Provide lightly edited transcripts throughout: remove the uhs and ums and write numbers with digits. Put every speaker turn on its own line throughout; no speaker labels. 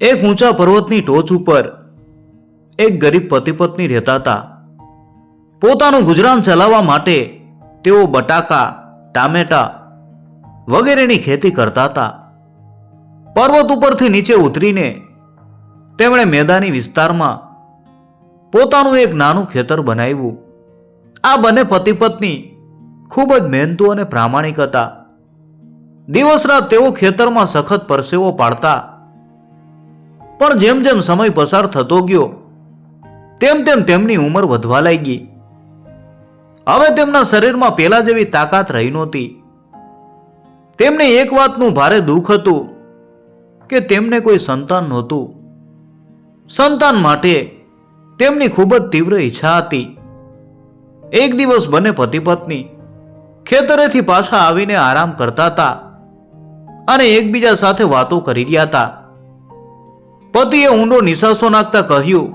એક ઊંચા પર્વતની ટોચ ઉપર એક ગરીબ પતિ પત્ની રહેતા હતા. પોતાનું ગુજરાન ચલાવવા માટે તેઓ બટાકા, ટામેટા વગેરેની ખેતી કરતા હતા. પર્વત ઉપરથી નીચે ઉતરીને તેમણે મેદાની વિસ્તારમાં પોતાનું એક નાનું ખેતર બનાવ્યું. આ બંને પતિ પત્ની ખૂબ જ મહેનતુ અને પ્રામાણિક હતા. દિવસ રાત તેઓ ખેતરમાં સખત પરસેવો પાડતા. પણ જેમ જેમ સમય પસાર થતો ગયો તેમ તેમ તેમની ઉંમર વધવા લાગી. હવે તેમના શરીરમાં પેલા જેવી તાકાત રહી નહોતી. તેમને એક વાતનું ભારે દુઃખ હતું કે તેમને કોઈ સંતાન નહોતું. સંતાન માટે તેમની ખૂબ જ તીવ્ર ઈચ્છા હતી. એક દિવસ બંને પતિ પત્ની ખેતરેથી પાછા આવીને આરામ કરતા હતા અને એકબીજા સાથે વાતો કરી રહ્યા હતા. પતિએ ઊંડો નિસાસો નાખતા કહ્યું,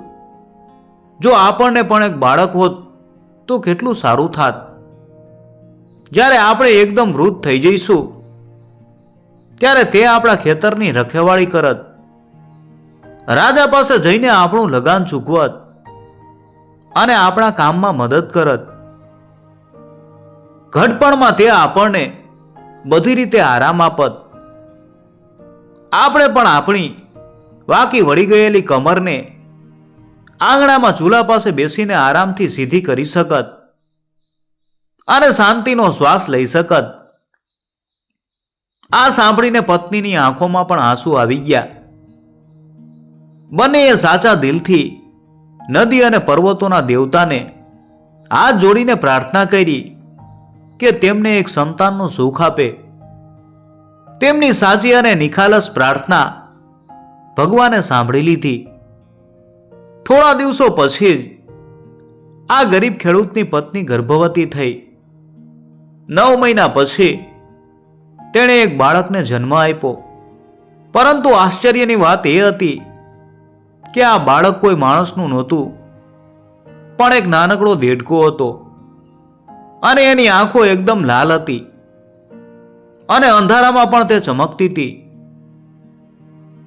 જો આપણને પણ એક બાળક હોત તો કેટલું સારું થાત. જ્યારે આપણે એકદમ વૃદ્ધ થઈ જઈશું ત્યારે તે આપણા ખેતરની રખેવાળી કરત, રાજા પાસે જઈને આપણું લગાન ચૂકવત અને આપણા કામમાં મદદ કરત. ઘડપણમાં તે આપણને બધી રીતે આરામ આપત. આપણે પણ આપણી વાકી વળી ગયેલી કમરને આંગણામાં ચૂલા પાસે બેસીને આરામથી સીધી કરી શકત અને શાંતિનો શ્વાસ લઈ શકત. આ સાંભળીને પત્નીની આંખોમાં પણ આંસુ આવી ગયા. બંનેએ સાચા દિલથી નદી અને પર્વતોના દેવતાને હાથ જોડીને પ્રાર્થના કરી કે તેમને એક સંતાનનું સુખ આપે. તેમની સાચી અને નિખાલસ પ્રાર્થના ભગવાને સાંભળી લીધી. થોડા દિવસો પછી જ આ ગરીબ ખેડૂતની પત્ની ગર્ભવતી થઈ. 9 મહિના પછી તેણે એક બાળકને જન્મ આપ્યો. પરંતુ આશ્ચર્યની વાત એ હતી કે આ બાળક કોઈ માણસનું નહોતું, પણ એક નાનકડો દેડકો હતો અને એની આંખો એકદમ લાલ હતી અને અંધારામાં પણ તે ચમકતી હતી.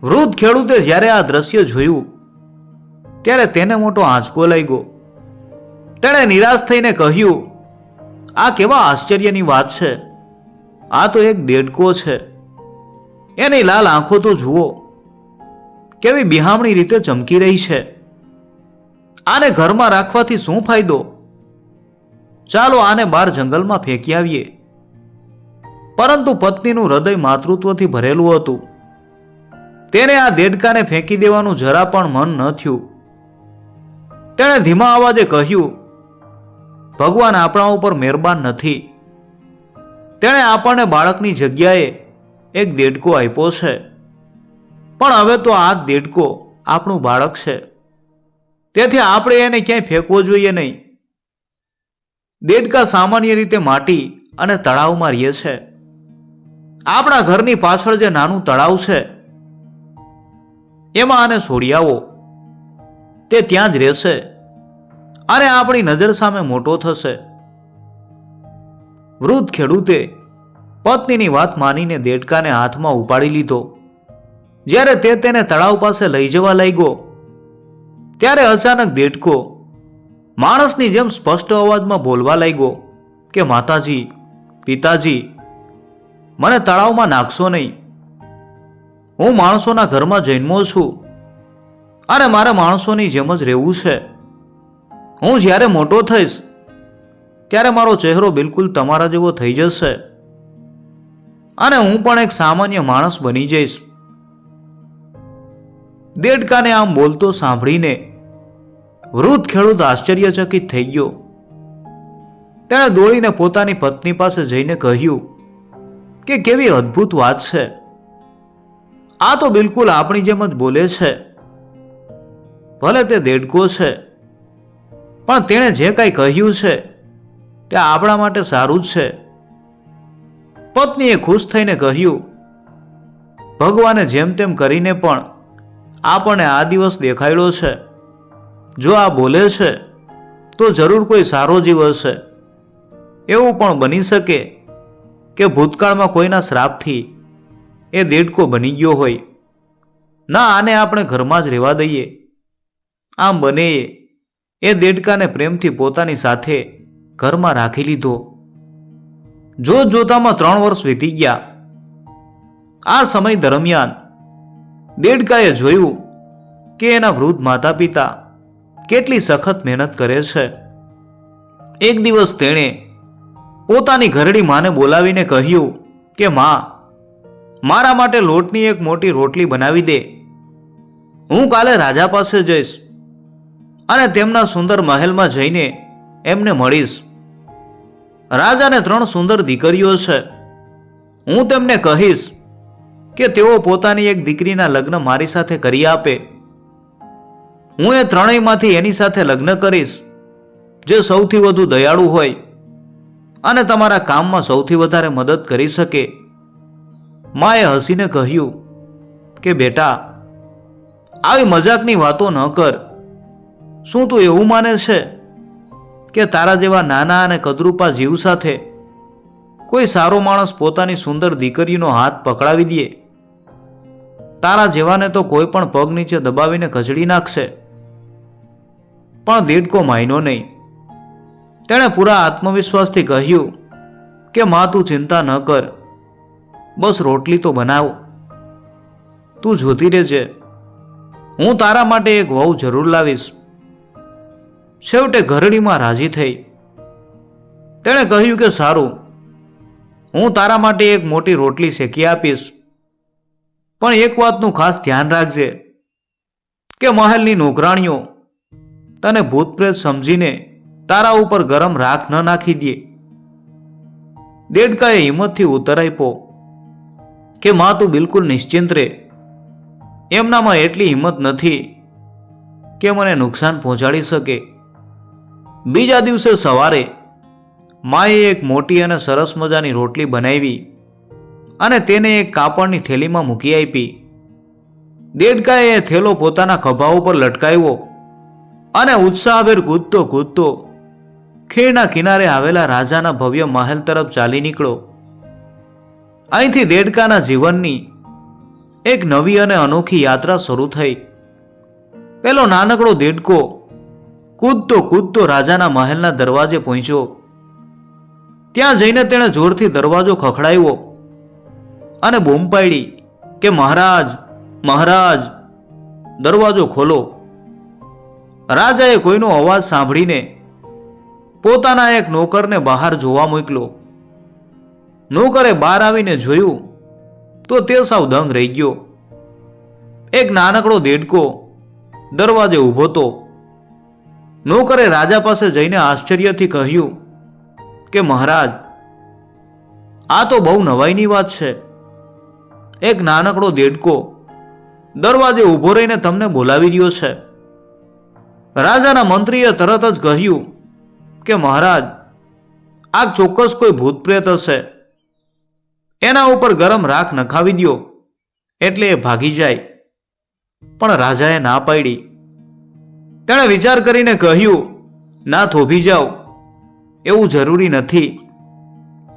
વૃદ્ધ ખેડૂતે જ્યારે આ દ્રશ્ય જોયું ત્યારે તેને મોટો આંચકો લાગ્યો. તેણે નિરાશ થઈને કહ્યું, આ કેવા આશ્ચર્યની વાત છે. આ તો એક દેડકો છે. એની લાલ આંખો તો જુઓ, કેવી બિહામણી રીતે ચમકી રહી છે. આને ઘરમાં રાખવાથી શું ફાયદો? ચાલો આને બહાર જંગલમાં ફેંકી આવીએ. પરંતુ પત્નીનું હૃદય માતૃત્વથી ભરેલું હતું. તેને આ દેડકાને ફેંકી દેવાનું જરા પણ મન ન થયું. તેણે ધીમા અવાજે કહ્યું, ભગવાન આપણા ઉપર મહેરબાન નથી. તેણે આપણને બાળકની જગ્યાએ એક દેડકો આપ્યો છે, પણ હવે તો આ દેડકો આપણું બાળક છે, તેથી આપણે એને ક્યાંય ફેંકવો જોઈએ નહીં. દેડકા સામાન્ય રીતે માટી અને તળાવમાં રહે છે. આપણા ઘરની પાછળ જે નાનું તળાવ છે એમાં આને છોડી આવો. તે ત્યાં જ રહેશે અને આપણી નજર સામે મોટો થશે. વૃદ્ધ ખેડૂતે પત્નીની વાત માનીને દેડકાને હાથમાં ઉપાડી લીધો. જ્યારે તે તેને તળાવ પાસે લઈ જવા લાગ્યો ત્યારે અચાનક દેડકો માણસની જેમ સ્પષ્ટ અવાજમાં બોલવા લાગ્યો કે માતાજી, પિતાજી, મને તળાવમાં નાખશો નહીં. હું માણસોના ઘરમાં જન્મો છું અને મારે માણસોની જેમ જ રહેવું છે. હું જ્યારે મોટો થઈશ ત્યારે મારો ચહેરો બિલકુલ તમારા જેવો થઈ જશે અને હું પણ એક સામાન્ય માણસ બની જઈશ. દેડકાને આમ બોલતો સાંભળીને વૃદ્ધ ખેડૂત આશ્ચર્યચકિત થઈ ગયો. તેણે દોડીને પોતાની પત્ની પાસે જઈને કહ્યું કે કેવી અદ્ભુત વાત છે. આ તો બિલકુલ આપણી જેમ જ બોલે છે. ભલે તે દેડકો છે, પણ તેણે જે કંઈ કહ્યું છે તે આપણા માટે સારું જ છે. પત્નીએ ખુશ થઈને કહ્યું, ભગવાને જેમ તેમ કરીને પણ આપણને આ દિવસ દેખાડ્યો છે. જો આ બોલે છે તો જરૂર કોઈ સારો જીવ હશે. એવું પણ બની શકે કે ભૂતકાળમાં કોઈના શ્રાપથી એ દેડકો બની ગયો હોય. ના, આને આપણે ઘરમાં જ રહેવા દઈએ. આમ બંનેએ એ દેડકાને પ્રેમથી પોતાની સાથે ઘરમાં રાખી લીધો. જોત જોતામાં 3 વર્ષ વીતી ગયા. આ સમય દરમિયાન દેડકાએ જોયું કે એના વૃદ્ધ માતા પિતા કેટલી સખત મહેનત કરે છે. એક દિવસ તેણે પોતાની ઘરડી માને બોલાવીને કહ્યું કે માં, મારા માટે લોટની એક મોટી રોટલી બનાવી દે. હું કાલે રાજા પાસે જઈશ અને તેમના સુંદર મહેલમાં જઈને એમને મળીશ. રાજાને 3 સુંદર દીકરીઓ છે. હું તેમને કહીશ કે તેઓ પોતાની એક દીકરીના લગ્ન મારી સાથે કરી આપે. હું એ ત્રણેયમાંથી એની સાથે લગ્ન કરીશ જે સૌથી વધુ દયાળુ હોય અને તમારા કામમાં સૌથી વધારે મદદ કરી શકે. માએ હસીને કહ્યું કે બેટા, આવી મજાકની વાતો ન કર. શું તું એવું માને છે કે તારા જેવા નાના અને કદરૂપા જીવ સાથે કોઈ સારો માણસ પોતાની સુંદર દીકરીનો હાથ પકડાવી દે? તારા જેવાને તો કોઈ પણ પગ નીચે દબાવીને કચડી નાખશે. પણ દેડકો માન્યો નહીં. તેણે પૂરા આત્મવિશ્વાસથી કહ્યું કે માં, તું ચિંતા ન કર, બસ રોટલી તો બનાવ. તું જોતી રહેજે, હું તારા માટે એક વહુ જરૂર લાવીશ. છેવટે ઘરડીમાં રાજી થઈ. તેણે કહ્યું કે સારું, હું તારા માટે એક મોટી રોટલી શેકી આપીશ. પણ એક વાતનું ખાસ ધ્યાન રાખજે કે મહેલની નોકરાણીઓ તને ભૂત પ્રેત સમજીને તારા ઉપર ગરમ રાખ ન નાખી દે. દેડકાએ હિંમતથી ઉત્તર આપ્યો કે માં, તું બિલકુલ નિશ્ચિંત રહે. એમનામાં એટલી હિંમત નથી કે મને નુકસાન પહોંચાડી શકે. બીજા દિવસે સવારે માએ એક મોટી અને સરસ મજાની રોટલી બનાવી અને તેને એક કાપડની થેલીમાં મૂકી આપી. દેડકાએ એ થેલો પોતાના ખભા ઉપર લટકાવ્યો અને ઉત્સાહભેર કૂદતો કૂદતો ખીણના કિનારે આવેલા રાજાના ભવ્ય મહેલ તરફ ચાલી નીકળ્યો. અહીંથી દેડકાના જીવનની એક નવી અને અનોખી યાત્રા શરૂ થઈ. પેલો નાનકડો દેડકો કૂદતો કૂદતો રાજાના મહેલના દરવાજે પહોંચ્યો. ત્યાં જઈને તેણે જોરથી દરવાજો ખખડાવ્યો અને બૂમ પાડી કે મહારાજ, મહારાજ, દરવાજો ખોલો. રાજાએ કોઈનો અવાજ સાંભળીને પોતાના એક નોકરને બહાર જોવા મોકલ્યો. નોકરે બહાર આવીને જોયું તો તે સાવ દંગ રહી ગયો. એક નાનકડો દેડકો દરવાજે ઊભો હતો. નોકરે રાજા પાસે જઈને આશ્ચર્યથી કહ્યું કે મહારાજ, આ તો બહુ નવાઈની વાત છે. એક નાનકડો દેડકો દરવાજે ઊભો રહીને તમને બોલાવી રહ્યો છે. રાજાના મંત્રીએ તરત જ કહ્યું કે મહારાજ, આ ચોક્કસ કોઈ ભૂત પ્રેત હશે. એના ઉપર ગરમ રાખ નખાવી દો એટલે એ ભાગી જાય. પણ રાજાએ ના પાડી. તેણે વિચાર કરીને કહ્યું, ના, થોભી જાઓ. એવું જરૂરી નથી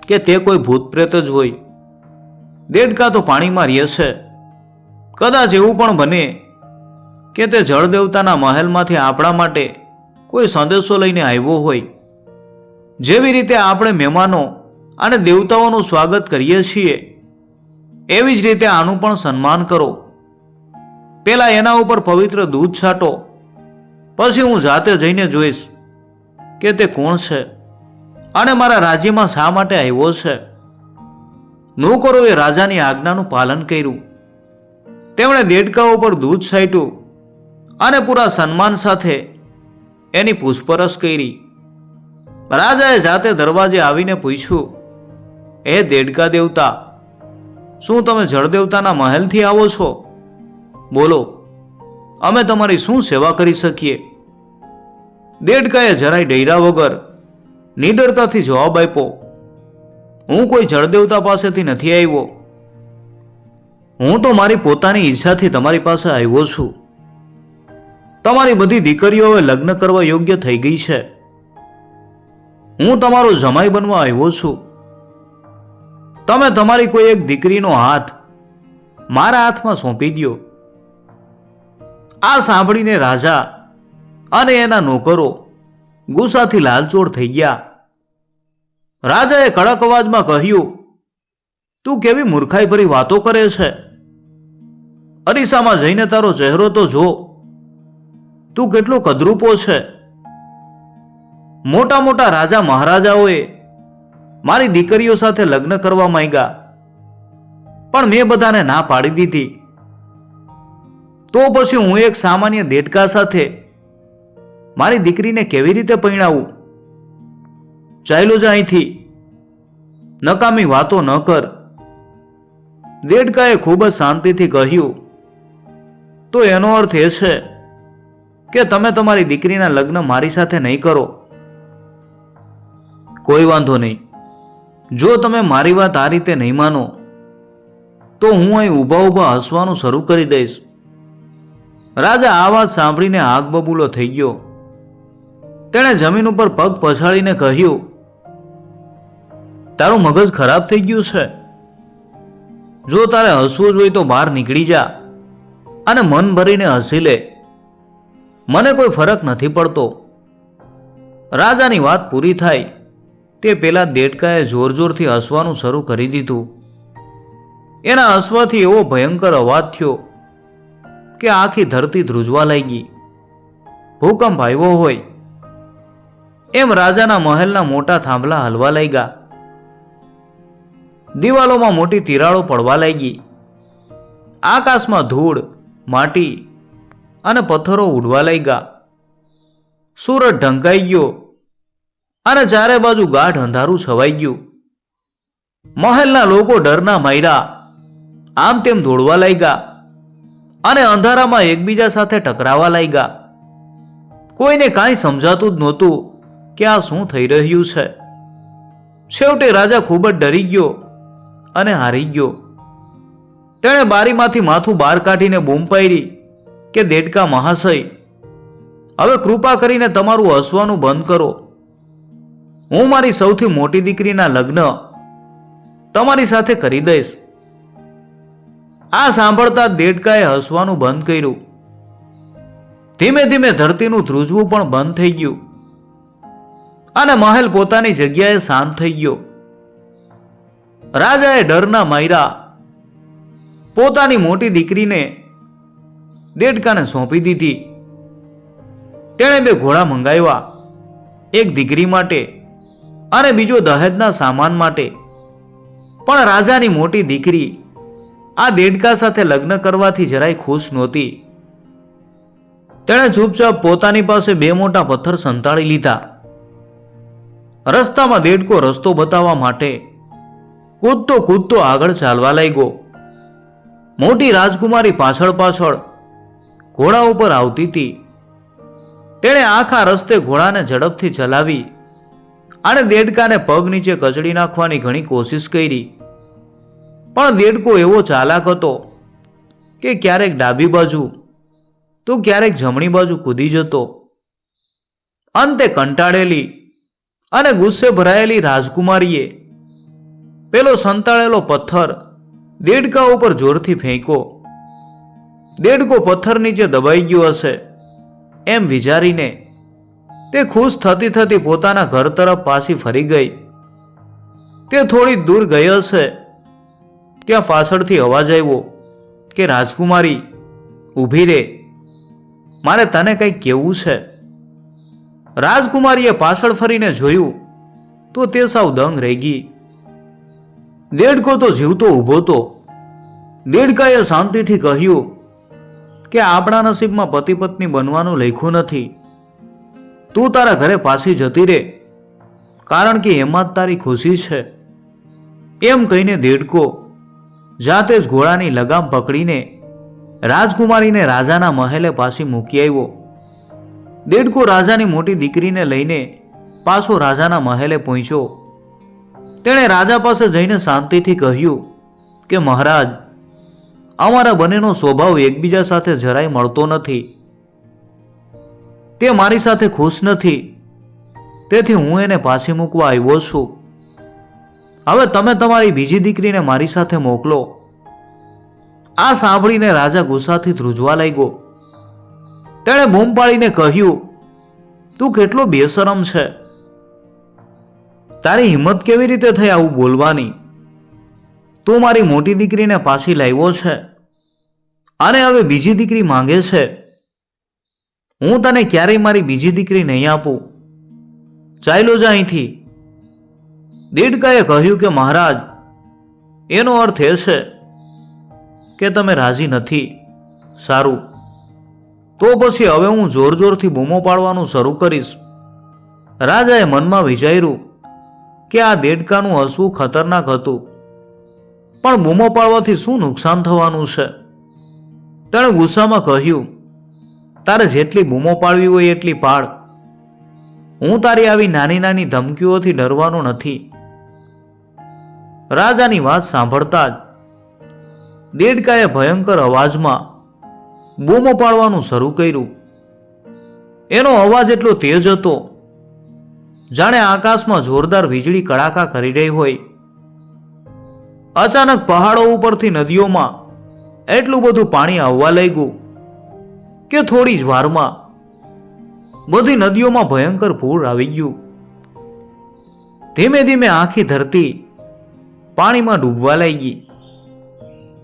કે તે કોઈ ભૂત પ્રેત જ હોય. દેડકા તો પાણીમાં રહે છે. કદાચ એવું પણ બને કે તે જળદેવતાના મહેલમાંથી આપણા માટે કોઈ સંદેશો લઈને આવ્યો હોય. જેવી રીતે આપણે મહેમાનો અને દેવતાઓનું સ્વાગત કરીએ છીએ, એવી જ રીતે આનું પણ સન્માન કરો. પેલા એના ઉપર પવિત્ર દૂધ છાંટો, પછી હું જાતે જઈને જોઈશ કે તે કોણ છે અને મારા રાજ્યમાં શા માટે આવ્યો છે. નોકરોએ રાજાની આજ્ઞાનું પાલન કર્યું. તેમણે દેડકા ઉપર દૂધ છાંટ્યું અને પૂરા સન્માન સાથે એની પૂછપરછ કરી. રાજાએ જાતે દરવાજે આવીને પૂછ્યું, એ દેડકા દેવતા, શું તમે જળદેવતાના મહેલથી આવો છો? બોલો, અમે તમારી શું સેવા કરી શકીએ? દેડકાએ જરાય ડર્યા વગર નિડરતાથી જવાબ આપ્યો, હું કોઈ જળદેવતા પાસેથી નથી આવ્યો. હું તો મારી પોતાની ઈચ્છાથી તમારી પાસે આવ્યો છું. તમારી બધી દીકરીઓ હવે લગ્ન કરવા યોગ્ય થઈ ગઈ છે. હું તમારો જમાઈ બનવા આવ્યો છું. તમે તમારી કોઈ એક દીકરીનો હાથ મારા હાથમાં સોંપી દો. આ સાંભળીને રાજા અને એના નોકરો ગુસ્સાથી લાલચોળ થઈ ગયા. રાજાએ કડક અવાજમાં કહ્યું, તું કેવી મૂર્ખાઈ ભરી વાતો કરે છે? અરીસામાં જઈને તારો ચહેરો તો જો, તું કેટલો કદરૂપો છે. મોટા મોટા રાજા મહારાજાઓએ મારી દીકરીઓ સાથે લગ્ન કરવા માંગ્યા, પણ મેં બધાને ના પાડી દીધી. તો પછી હું એક સામાન્ય દેડકા સાથે મારી દીકરીને કેવી રીતે પરણાવું? ચાલ્યો જા અહીંથી, નકામી વાતો ન કર. દેડકાએ ખૂબ જ શાંતિથી કહ્યું, તો એનો અર્થ એ છે કે તમે તમારી દીકરીના લગ્ન મારી સાથે નહીં કરો. કોઈ વાંધો નહીં, જો તમે મારી વાત આ રીતે નહીં માનો તો હું અહીં ઊભા ઊભા હસવાનું શરૂ કરી દઈશ. રાજા આ વાત સાંભળીને આગ બબૂલો થઈ ગયો. તેણે જમીન ઉપર પગ પછાડીને કહ્યું, તારું મગજ ખરાબ થઈ ગયું છે. જો તારે હસવું જ હોય તો બહાર નીકળી જા અને મન ભરીને હસી લે. મને કોઈ ફરક નથી પડતો. રાજાની વાત પૂરી થાય તે પેલા દેડકાએ જોર જોરથી હસવાનું શરૂ કરી દીધું. એના હસવાથી એવો ભયંકર અવાજ થયો કે આખી ધરતી ધ્રુજવા લાગી. ભૂકંપ આવ્યો હોય એમ રાજાના મહેલના મોટા થાંભલા હલવા લાગ્યા. દિવાલોમાં મોટી તિરાડો પડવા લાગી. આકાશમાં ધૂળ, માટી અને પથ્થરો ઉડવા લાગ્યા. સૂરજ ઢંકાઈ ગયો અને ચારે બાજુ ગાઢ અંધારું છવાઈ ગયું. મહેલના લોકો ડરના માર્યા આમ તેમ દોડવા લાગ્યા અને અંધારામાં એકબીજા સાથે ટકરાવા લાગ્યા. કોઈને કાંઈ સમજાતું જ નહોતું કે આ શું થઈ રહ્યું છે. છેવટે રાજા ખૂબ જ ડરી ગયો અને હારી ગયો. તેણે બારીમાંથી માથું બહાર કાઢીને બૂમ પાડી કે દેડકા મહાશય, હવે કૃપા કરીને તમારું હસવાનું બંધ કરો. હું મારી સૌથી મોટી દીકરીના લગ્ન તમારી સાથે કરી દઈશ. આ સાંભળતા દેડકાએ હસવાનું બંધ કર્યું. ધીમે ધીમે ધરતીનું ધ્રુજવું પણ બંધ થઈ ગયું અને મહેલ પોતાની જગ્યાએ શાંત થઈ ગયો. રાજાએ ડરના માર્યા પોતાની મોટી દીકરીને દેડકાને સોંપી દીધી. તેણે 2 ઘોડા મંગાવ્યા, એક દીકરી માટે અને બીજો દહેજના સામાન માટે. પણ રાજાની મોટી દીકરી આ દેડકા સાથે લગ્ન કરવાથી જરાય ખુશ નહોતી. તેણે ચૂપચાપ પોતાની પાસે 2 મોટા પથ્થર સંતાડી લીધા. રસ્તામાં દેડકો રસ્તો બતાવવા માટે કૂદતો કૂદતો આગળ ચાલવા લાગ્યો. મોટી રાજકુમારી પાછળ પાછળ ઘોડા ઉપર આવતી હતી. તેણે આખા રસ્તે ઘોડાને ઝડપથી ચલાવી અને દેડકાને પગ નીચે કચડી નાખવાની ઘણી કોશિશ કરી. પણ દેડકો એવો ચાલાક હતો કે ક્યારેક ડાબી બાજુ તો ક્યારેક જમણી બાજુ કૂદી જતો. અંતે કંટાળેલી અને ગુસ્સે ભરાયેલી રાજકુમારીએ પેલો સંતાડેલો પથ્થર દેડકા ઉપર જોરથી ફેંક્યો. દેડકો પથ્થર નીચે દબાઈ ગયો હશે એમ વિચારીને તે ખુશ થતી થતી પોતાના ઘર તરફ પાછી ફરી ગઈ. તે થોડી દૂર ગઈ હશે ત્યાં પાછળથી અવાજ આવ્યો કે રાજકુમારી ઊભી રે, મારે તને કંઈક કહેવું છે. રાજકુમારીએ પાછળ ફરીને જોયું તો તે સાવ દંગ રહી ગઈ. દેડકો તો જીવતો ઊભો તો. દેડકાએ શાંતિથી કહ્યું કે આપણા નસીબમાં પતિ પત્ની બનવાનું લખ્યું નથી. તું તારા ઘરે પાછી જતી રે, કારણ કે એમાં જ તારી ખુશી છે. એમ કહીને દેડકો જાતે જ ઘોડાની લગામ પકડીને રાજકુમારીને રાજાના મહેલે પાછી મૂકી આવ્યો. દેડકો રાજાની મોટી દીકરીને લઈને પાછો રાજાના મહેલે પહોંચ્યો. તેણે રાજા પાસે જઈને શાંતિથી કહ્યું કે મહારાજ, અમારા બંનેનો સ્વભાવ એકબીજા સાથે જરાય મળતો નથી. તે મારી સાથે ખુશ નથી, તેથી હું એને પાછી મૂકવા આવ્યો છું. હવે તમે તમારી બીજી દીકરીને મારી સાથે મોકલો. આ સાંભળીને રાજા ગુસ્સાથી ધ્રુજવા લાગ્યો. તેણે બૂમ પાડીને કહ્યું, તું કેટલો બેશરમ છે, તારી હિંમત કેવી રીતે થઈ આવું બોલવાની? તું મારી મોટી દીકરીને પાછી લાવ્યો છે અને હવે બીજી દીકરી માંગે છે. હું તને ક્યારેય મારી બીજી દીકરી નહીં આપું. ચાલ્યો જા અહીંથી. દેડકાએ કહ્યું કે મહારાજ, એનો અર્થ એ છે કે તમે રાજી નથી. સારું, તો પછી હવે હું જોર જોરથી બૂમો પાડવાનું શરૂ કરીશ. રાજાએ મનમાં વિચાર્યું કે આ દેડકાનું હસવું ખતરનાક હતું, પણ બૂમો પાડવાથી શું નુકસાન થવાનું છે? તેણે ગુસ્સામાં કહ્યું, તારે જેટલી બૂમો પાડવી હોય એટલી પાડ. હું તારી આવી નાની નાની ધમકીઓથી ડરવાનો નથી. રાજાની વાત સાંભળતા જ દેડકાએ ભયંકર અવાજમાં બૂમો પાડવાનું શરૂ કર્યું. એનો અવાજ એટલો તેજ હતો જાણે આકાશમાં જોરદાર વીજળી કડાકા કરી રહી હોય. અચાનક પહાડો ઉપરથી નદીઓમાં એટલું બધું પાણી આવવા લાગ્યું કે થોડી જ વારમાં બધી નદીઓમાં ભયંકર પૂર આવી ગયું. ધીમે ધીમે આખી ધરતી પાણીમાં ડૂબવા લાગી.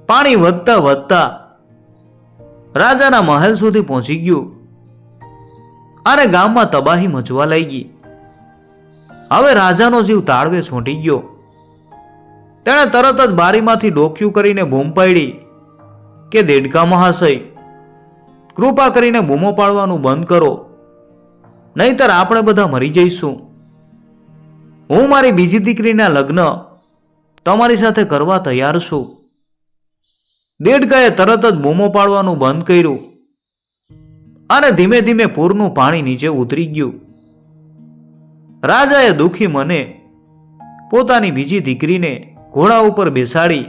પાણી વધતા વધતા રાજાના મહેલ સુધી પહોંચી ગયું અને ગામમાં તબાહી મચવા લાગી. હવે રાજાનો જીવ તાળવે છોંટી ગયો. તેણે તરત જ બારીમાંથી ડોક્યું કરીને બૂમ પાડી કે દેડકા મહાશય, કૃપા કરીને બૂમો પાડવાનું બંધ કરો, નહીતર આપણે બધા મરી જઈશું. હું મારી બીજી દીકરીના લગ્ન તમારી સાથે કરવા તૈયાર છું. દેડકાએ તરત જ બૂમો પાડવાનું બંધ કર્યું અને ધીમે ધીમે પૂરનું પાણી નીચે ઉતરી ગયું. રાજાએ દુઃખી મને પોતાની બીજી દીકરીને ઘોડા ઉપર બેસાડી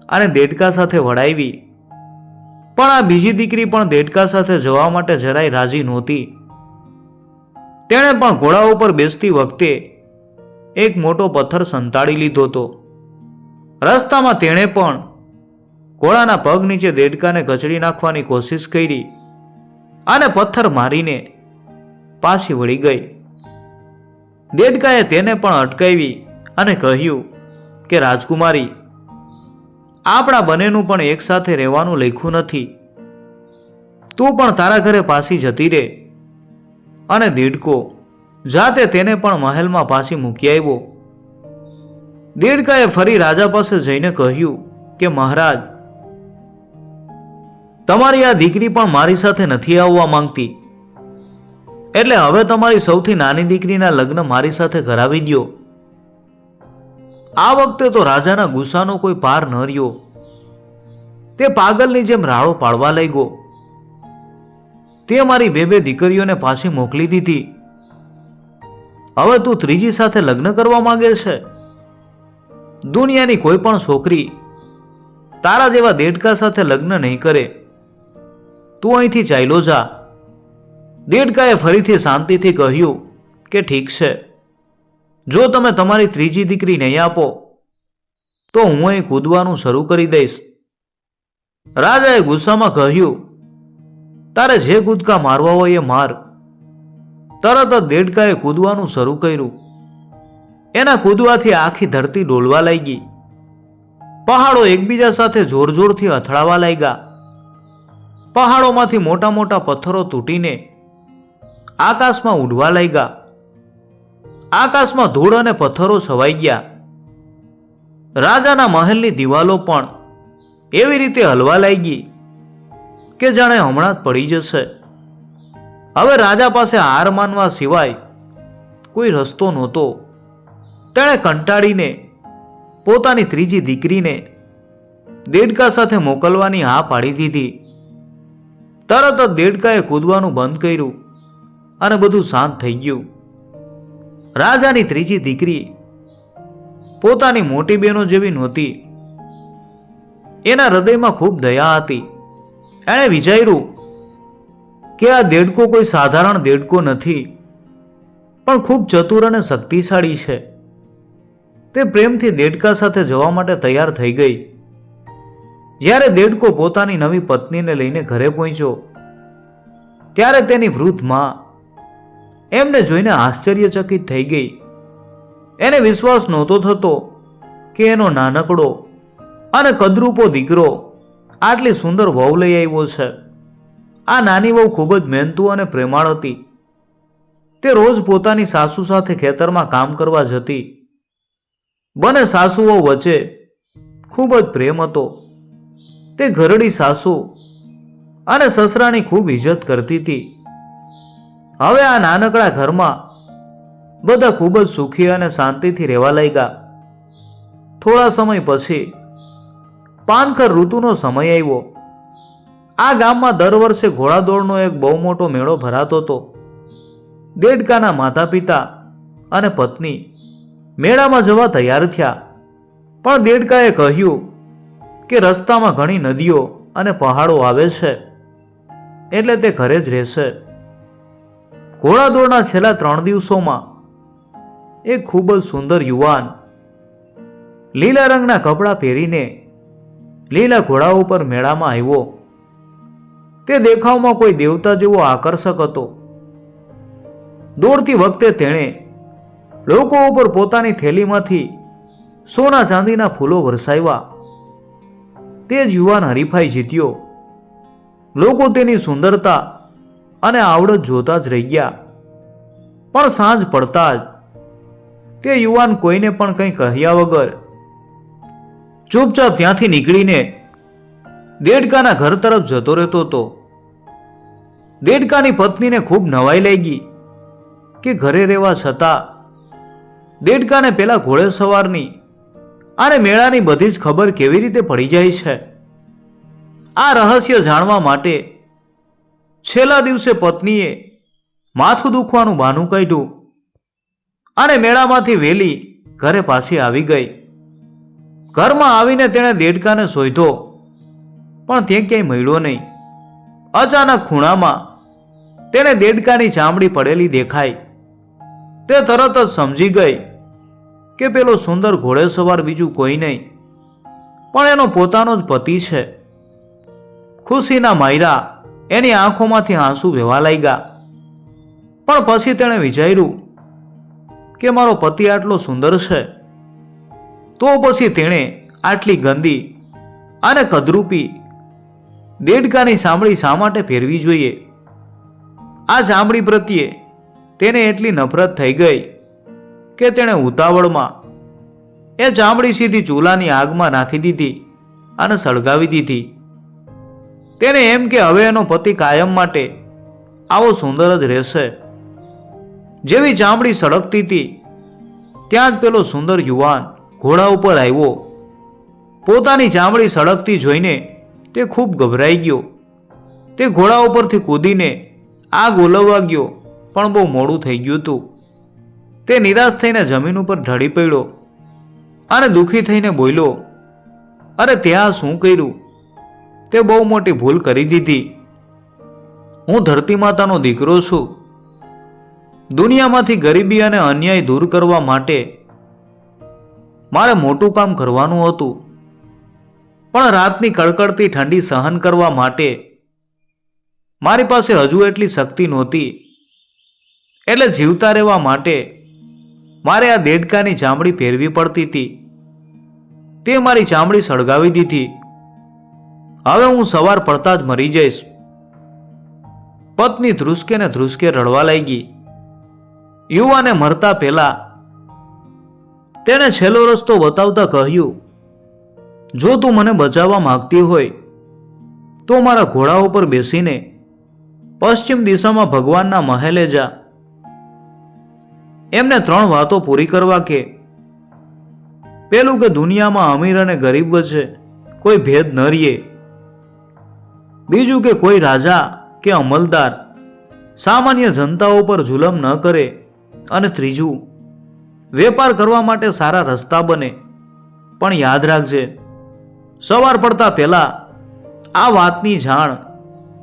અને દેડકા સાથે વડાવી. પણ આ બીજી દીકરી પણ દેડકા સાથે જવા માટે જરાય રાજી નહોતી. તેણે પણ ઘોડા ઉપર બેસતી વખતે એક મોટો પથ્થર સંતાડી લીધો હતો. રસ્તામાં તેણે પણ ઘોડાના પગ નીચે દેડકાને કચડી નાખવાની કોશિશ કરી અને પથ્થર મારીને પાછી વળી ગઈ. દેડકાએ તેને પણ અટકાવી અને કહ્યું કે રાજકુમારી, આપણા બંનેનું પણ એક સાથે રહેવાનું લખ્યું નથી. તું પણ તારા ઘરે પાછી જતી રહે. અને દેડકો જાતે તેને પણ મહેલમાં પાછી મૂકી આવ્યો. દેડકાએ ફરી રાજા પાસે જઈને કહ્યું કે મહારાજ, તમારી આ દીકરી પણ મારી સાથે નથી આવવા માંગતી, એટલે હવે તમારી સૌથી નાની દીકરીના લગ્ન મારી સાથે કરાવી દો. આ વખતે તો રાજાના ગુસ્સાનો કોઈ પાર ન રહ્યો. તે પાગલની જેમ રાડો પાડવા લાગ્યો. તે મારી બે દીકરીઓને પાછી મોકલી દીધી. હવે તું ત્રીજી સાથે લગ્ન કરવા માંગે છે? દુનિયાની કોઈ પણ છોકરી તારા જેવા દેડકા સાથે લગ્ન નહીં કરે. તું અહીંથી ચાલ્યો જા. દેડકાએ ફરીથી શાંતિથી કહ્યું કે ઠીક છે, જો તમે તમારી ત્રીજી દીકરી નહીં આપો તો હું અહીં કૂદવાનું શરૂ કરી દઈશ. રાજાએ ગુસ્સામાં કહ્યું, તારે જે કૂદકા મારવા હોય એ માર. તરત જ દેડકાએ કૂદવાનું શરૂ કર્યું. એના કૂદવાથી આખી ધરતી ડોલવા લાગી. પહાડો એકબીજા સાથે જોર જોરથી અથડાવા લાગ્યા. પહાડોમાંથી મોટા મોટા પથ્થરો તૂટીને આકાશમાં ઉડવા લાગ્યા. આકાશમાં ધૂળ અને પથ્થરો છવાઈ ગયા. રાજાના મહેલની દિવાલો પણ એવી રીતે હલવા લાગી કે જાણે હમણાં જ પડી જશે. હવે રાજા પાસે હાર માનવા સિવાય કોઈ રસ્તો નહોતો. તેણે કંટાળીને પોતાની ત્રીજી દીકરીને દેડકા સાથે મોકલવાની હા પાડી દીધી. તરત જ દેડકાએ કૂદવાનું બંધ કર્યું અને બધું શાંત થઈ ગયું. રાજાની ત્રીજી દીકરી પોતાની મોટી બહેનો જેવી નહોતી. એના હૃદયમાં ખૂબ દયા હતી. એણે વિચાર્યું કે આ દેડકો કોઈ સાધારણ દેડકો નથી, પણ ખૂબ ચતુર અને શક્તિશાળી છે. તે પ્રેમથી દેડકા સાથે જવા માટે તૈયાર થઈ ગઈ. જ્યારે દેડકો પોતાની નવી પત્નીને લઈને ઘરે પહોંચ્યો ત્યારે તેની વૃદ્ધ માં એમને જોઈને આશ્ચર્યચકિત થઈ ગઈ. એને વિશ્વાસ નહોતો થતો કે એનો નાનકડો અને કદરૂપો દીકરો આટલી સુંદર વહુ લઈ આવ્યો છે. આ નાની વહુ ખૂબ જ મહેનતુ અને પ્રેમાળ હતી. તે રોજ પોતાની સાસુ સાથે ખેતરમાં કામ કરવા જતી. બંને સાસુ વહુ વચ્ચે ખૂબ જ પ્રેમ હતો. તે ઘરડી સાસુ અને સસરાની ખૂબ ઇજ્જત કરતી હતી. હવે આ નાનકડા ઘરમાં બધા ખૂબ જ સુખી અને શાંતિથી રહેવા લાગ્યા. થોડા સમય પછી પાનખર ઋતુનો સમય આવ્યો. આ ગામમાં દર વર્ષે ઘોડાદોડનો એક બહુ મોટો મેળો ભરાતો હતો. દેડકાના માતા પિતા અને પત્ની મેળામાં જવા તૈયાર થયા. પણ દેડકાએ કહ્યું કે રસ્તામાં ઘણી નદીઓ અને પહાડો આવે છે, એટલે તે ઘરે જ રહેશે. ઘોડાદોડના છેલ્લા 3 દિવસોમાં એક ખૂબ જ સુંદર યુવાન લીલા રંગના કપડાં પહેરીને લીલા ઘોડા ઉપર મેળામાં આવ્યો. તે દેખાવમાં કોઈ દેવતા જેવો આકર્ષક હતો. દોડતી વખતે તેણે લોકો ઉપર પોતાની થેલીમાંથી સોના ચાંદીના ફૂલો વરસાવ્યા. તે જ યુવાન હરીફાઈ જીત્યો. લોકો તેની સુંદરતા અને આવડત જોતા જ રહી ગયા. પણ સાંજ પડતા જ તે યુવાન કોઈને પણ કંઈ કહ્યા વગર ચૂપચાપ ત્યાંથી નીકળીને દેડકાના ઘર તરફ જતો રહેતો હતો. દેડકાની પત્નીને ખૂબ નવાઈ લાગી કે ઘરે રહેવા છતાં દેડકાને પેલા ઘોડે સવારની અને મેળાની બધી જ ખબર કેવી રીતે પડી જાય છે. આ રહસ્ય જાણવા માટે છેલ્લા દિવસે પત્નીએ માથું દુખવાનું બહાનું કાઢ્યું અને મેળામાંથી વહેલી ઘરે પાછી આવી ગઈ. ઘરમાં આવીને તેણે દેડકાને શોધ્યો, પણ તે ક્યાંય મળ્યો નહીં. અચાનક ખૂણામાં તેણે દેડકાની ચામડી પડેલી દેખાઈ. તે તરત જ સમજી ગઈ કે પેલો સુંદર ઘોડેસવાર બીજું કોઈ નહીં પણ એનો પોતાનો જ પતિ છે. ખુશીના માયરા એની આંખોમાંથી આંસુ વહેવા લાગ્યા. પણ પછી તેણે વિચાર્યું કે મારો પતિ આટલો સુંદર છે, તો પછી તેણે આટલી ગંદી અને કદરૂપી દેડકાની ચામડી શા માટે પહેરવી જોઈએ? આ ચામડી પ્રત્યે તેને એટલી નફરત થઈ ગઈ કે તેણે ઉતાવળમાં એ ચામડી સીધી ચૂલાની આગમાં નાખી દીધી અને સળગાવી દીધી. તેને એમ કે હવે એનો પતિ કાયમ માટે આવો સુંદર જ રહેશે. જેવી ચામડી સળગતી હતી ત્યાં જ પેલો સુંદર યુવાન ઘોડા ઉપર આવ્યો. પોતાની ચામડી સળગતી જોઈને તે ખૂબ ગભરાઈ ગયો. તે ઘોડા ઉપરથી કૂદીને આગ ઓલવવા ગયો, પણ બહુ મોડું થઈ ગયું હતું. તે નિરાશ થઈને જમીન ઉપર ઢળી પડ્યો અને દુઃખી થઈને બોલ્યો, અરે ત્યાં શું કર્યું? તે બહુ મોટી ભૂલ કરી દીધી. હું ધરતી માતાનો દીકરો છું. દુનિયામાંથી ગરીબી અને અન્યાય દૂર કરવા માટે મારે મોટું કામ કરવાનું હતું, પણ રાતની કડકડતી ઠંડી સહન કરવા માટે મારી પાસે હજુ એટલી શક્તિ નહોતી. એટલે જીવતા રહેવા માટે મારે આ દેડકાની ચામડી પહેરવી પડતી હતી. તે મારી ચામડી સળગાવી દીધી. હવે હું સવાર પડતા જ મરી જઈશ. પત્ની ધ્રુસકે ને ધ્રુસકે રડવા લાગી. યુવાને મરતા પહેલા તેણે છેલ્લો રસ્તો બતાવતા કહ્યું, જો તું મને બચાવવા માંગતી હોય તો મારા ઘોડા ઉપર બેસીને પશ્ચિમ દિશામાં ભગવાનના મહેલે જા. એમને 3 વાતો પૂરી કરવા કે પેલું કે દુનિયામાં અમીર અને ગરીબ વચ્ચે કોઈ ભેદ ન રહે. બીજું કે કોઈ રાજા કે અમલદાર સામાન્ય જનતાઓ પર જુલમ ન કરે. અને ત્રીજું, વેપાર કરવા માટે સારા રસ્તા બને. પણ યાદ રાખજે, સવાર પડતા પહેલા આ વાતની જાણ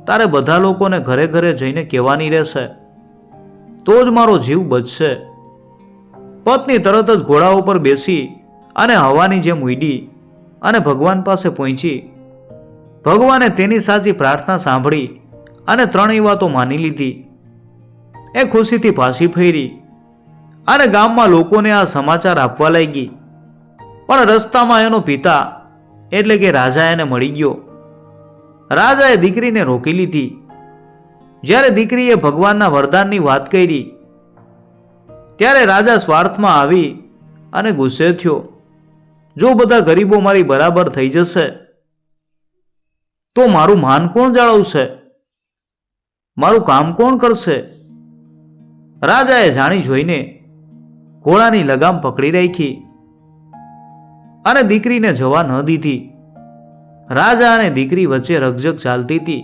તારે બધા લોકોને ઘરે ઘરે જઈને કહેવાની રહેશે, તો જ મારો જીવ બચશે. પત્ની તરત જ ઘોડા ઉપર બેસી અને હવાની જેમ ઉડી અને ભગવાન પાસે પહોંચી. ભગવાને તેની સાચી પ્રાર્થના સાંભળી અને ત્રણેય વાતો માની લીધી. એ ખુશીથી પાછી ફેરી અને ગામમાં લોકોને આ સમાચાર આપવા લાગી. પણ રસ્તામાં એનો પિતા એટલે કે રાજા એને મળી ગયો. રાજાએ દીકરીને રોકી લીધી. જ્યારે દીકરીએ ભગવાનના વરદાનની વાત કરી ત્યારે રાજા સ્વાર્થમાં આવી અને ગુસ્સે થયો. જો બધા ગરીબો મારી બરાબર થઈ જશે તો મારું માન કોણ જાળવશે? મારું કામ કોણ કરશે? રાજાએ જાણી જોઈને ઘોડાની લગામ પકડી રાખી અને દીકરીને જવા ન દીધી. રાજા અને દીકરી વચ્ચે રકઝક ચાલતી હતી.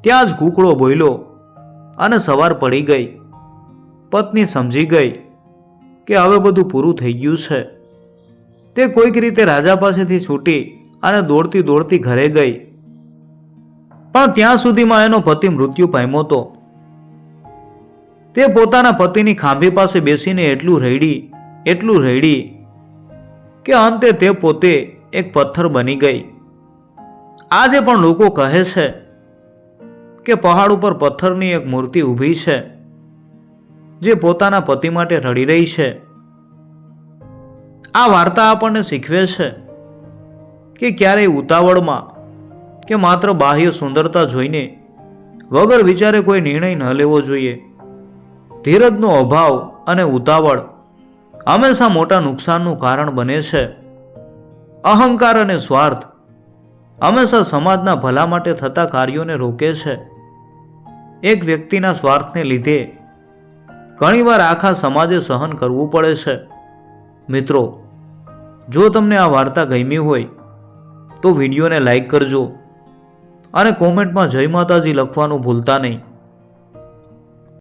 ત્યાં જ કૂકડો બોલ્યો અને સવાર પડી ગઈ. પત્ની સમજી ગઈ કે હવે બધું પૂરું થઈ ગયું છે. તે કોઈક રીતે રાજા પાસેથી છૂટી અને દોડતી દોડતી ઘરે ગઈ. પણ ત્યાં સુધીમાં એનો પતિ મૃત્યુ પામ્યો હતો. તે પોતાના પતિની ખાંભી પાસે બેસીને એટલું રડી કે અંતે તે પોતે એક પથ્થર બની ગઈ. આજે પણ લોકો કહે છે કે પહાડ ઉપર પથ્થરની એક મૂર્તિ ઊભી છે જે પોતાના પતિ માટે રડી રહી છે. આ વાર્તા આપણને શીખવે છે કે ક્યારેય ઉતાવળમાં કે માત્ર બાહ્ય સુંદરતા જોઈને વગર વિચારે કોઈ નિર્ણય ન લેવો જોઈએ. ધીરજનો અભાવ અને ઉતાવળ હંમેશા મોટા નુકસાનનું કારણ બને છે. અહંકાર અને સ્વાર્થ હંમેશા સમાજના ભલા માટે થતા કાર્યોને રોકે છે. એક વ્યક્તિના સ્વાર્થને લીધે ઘણીવાર આખા સમાજે સહન કરવું પડે છે. મિત્રો, જો તમને આ વાર્તા ગમી હોય તો વિડીયોને લાઈક કરજો અને કોમેન્ટમાં જય માતાજી લખવાનું ભૂલતા નહીં.